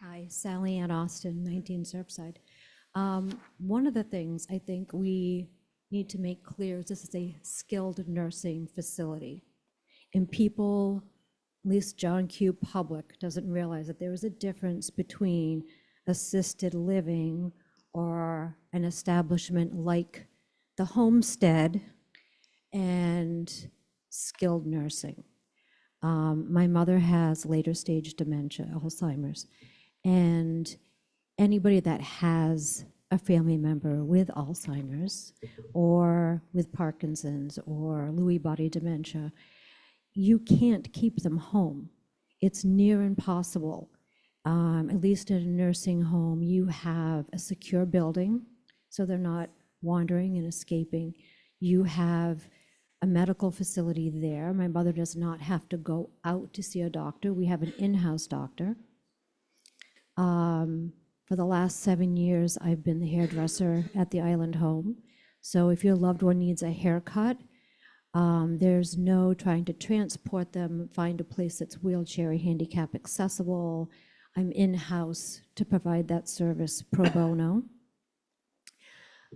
Hi, Sally Ann Austin, 19 Surfside. One of the things I think we need to make clear is this is a skilled nursing facility. And people, at least John Q. Public, doesn't realize that there is a difference between assisted living or an establishment like the Homestead and skilled nursing. My mother has later stage dementia, Alzheimer's, and anybody that has a family member with Alzheimer's or with Parkinson's or Lewy body dementia, you can't keep them home. It's near impossible. At least in a nursing home, you have a secure building, so they're not wandering and escaping. You have a medical facility there. My mother does not have to go out to see a doctor. We have an in-house doctor. For the last 7 years, I've been the hairdresser at the Island Home. So if your loved one needs a haircut, there's no trying to transport them, find a place that's wheelchair or handicap accessible. I'm in-house to provide that service pro bono.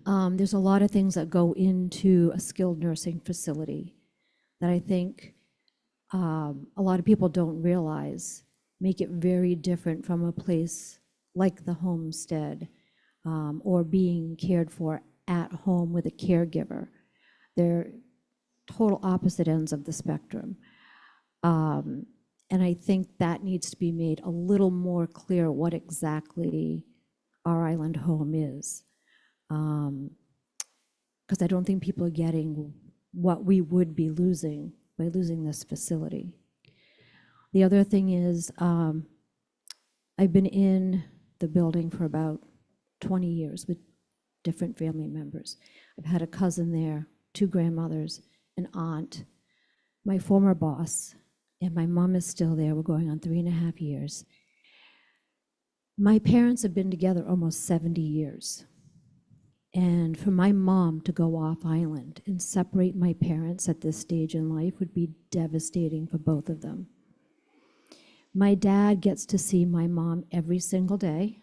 There's a lot of things that go into a skilled nursing facility that I think a lot of people don't realize make it very different from a place like the Homestead or being cared for at home with a caregiver. They're total opposite ends of the spectrum. And I think that needs to be made a little more clear what exactly our Island Home is. Because I don't think people are getting what we would be losing by losing this facility. The other thing is, I've been in the building for about 20 years with different family members. I've had a cousin there, 2 grandmothers, an aunt, my former boss, and my mom is still there. We're going on 3.5 years. My parents have been together almost 70 years. And for my mom to go off island and separate my parents at this stage in life would be devastating for both of them. My dad gets to see my mom every single day.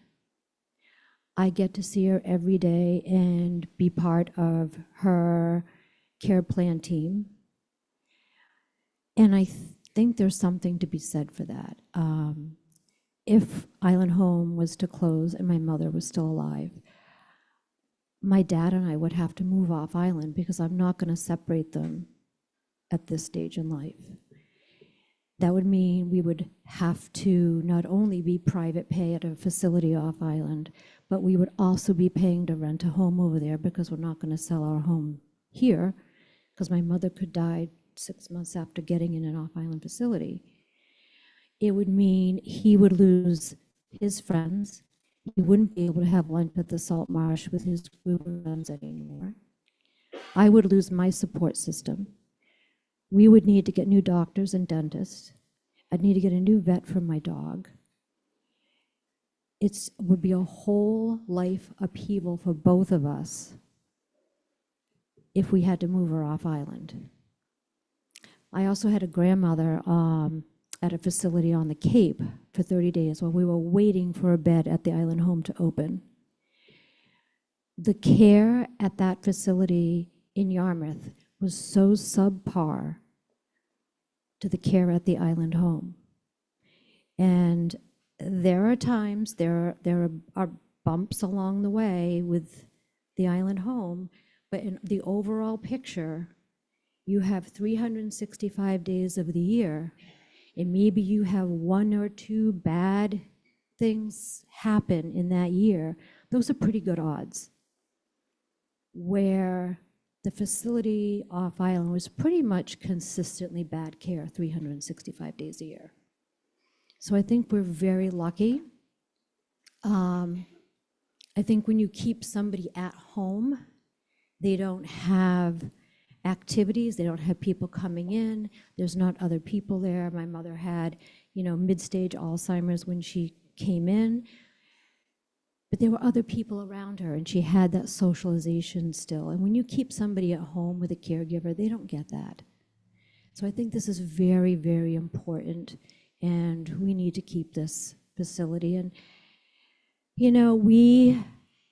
I get to see her every day and be part of her care plan team. And I think there's something to be said for that. If Island Home was to close and my mother was still alive, my dad and I would have to move off island because I'm not going to separate them at this stage in life. That would mean we would have to not only be private pay at a facility off island, but we would also be paying to rent a home over there because we're not going to sell our home here because my mother could die 6 months after getting in an off island facility. It would mean he would lose his friends. He wouldn't be able to have lunch at the Salt Marsh with his group of friends anymore. I would lose my support system. We would need to get new doctors and dentists. I'd need to get a new vet for my dog. It would be a whole life upheaval for both of us if we had to move her off island. I also had a grandmother at a facility on the Cape for 30 days while we were waiting for a bed at the Island Home to open. The care at that facility in Yarmouth was so subpar to the care at the Island Home. And there are times, there are bumps along the way with the Island Home, but in the overall picture, you have 365 days of the year, and maybe you have 1 or 2 bad things happen in that year. Those are pretty good odds. Where the facility off island was pretty much consistently bad care 365 days a year. So I think we're very lucky. I think when you keep somebody at home, they don't have activities, they don't have people coming in, there's not other people there. My mother had, mid-stage Alzheimer's when she came in, but there were other people around her and she had that socialization still. And when you keep somebody at home with a caregiver, they don't get that. So I think this is very, very important, and we need to keep this facility. And, you know, we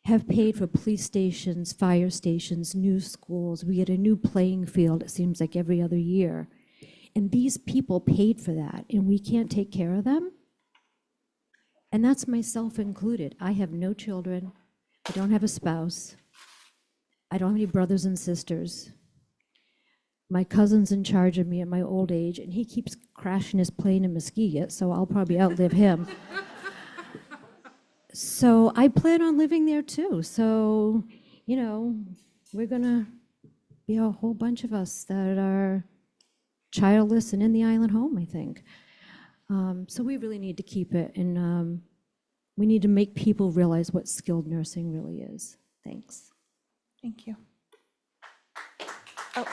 have paid for police stations, fire stations, new schools. We get a new playing field, it seems like every other year. And these people paid for that, and we can't take care of them. And that's myself included. I have no children. I don't have a spouse. I don't have any brothers and sisters. My cousin's in charge of me at my old age, and he keeps crashing his plane in Muskeget, so I'll probably outlive him. So I plan on living there too. So, you know, we're gonna be a whole bunch of us that are childless and in the island home, I think. So we really need to keep it, and we need to make people realize what skilled nursing really is. Thanks. Thank you. Oh.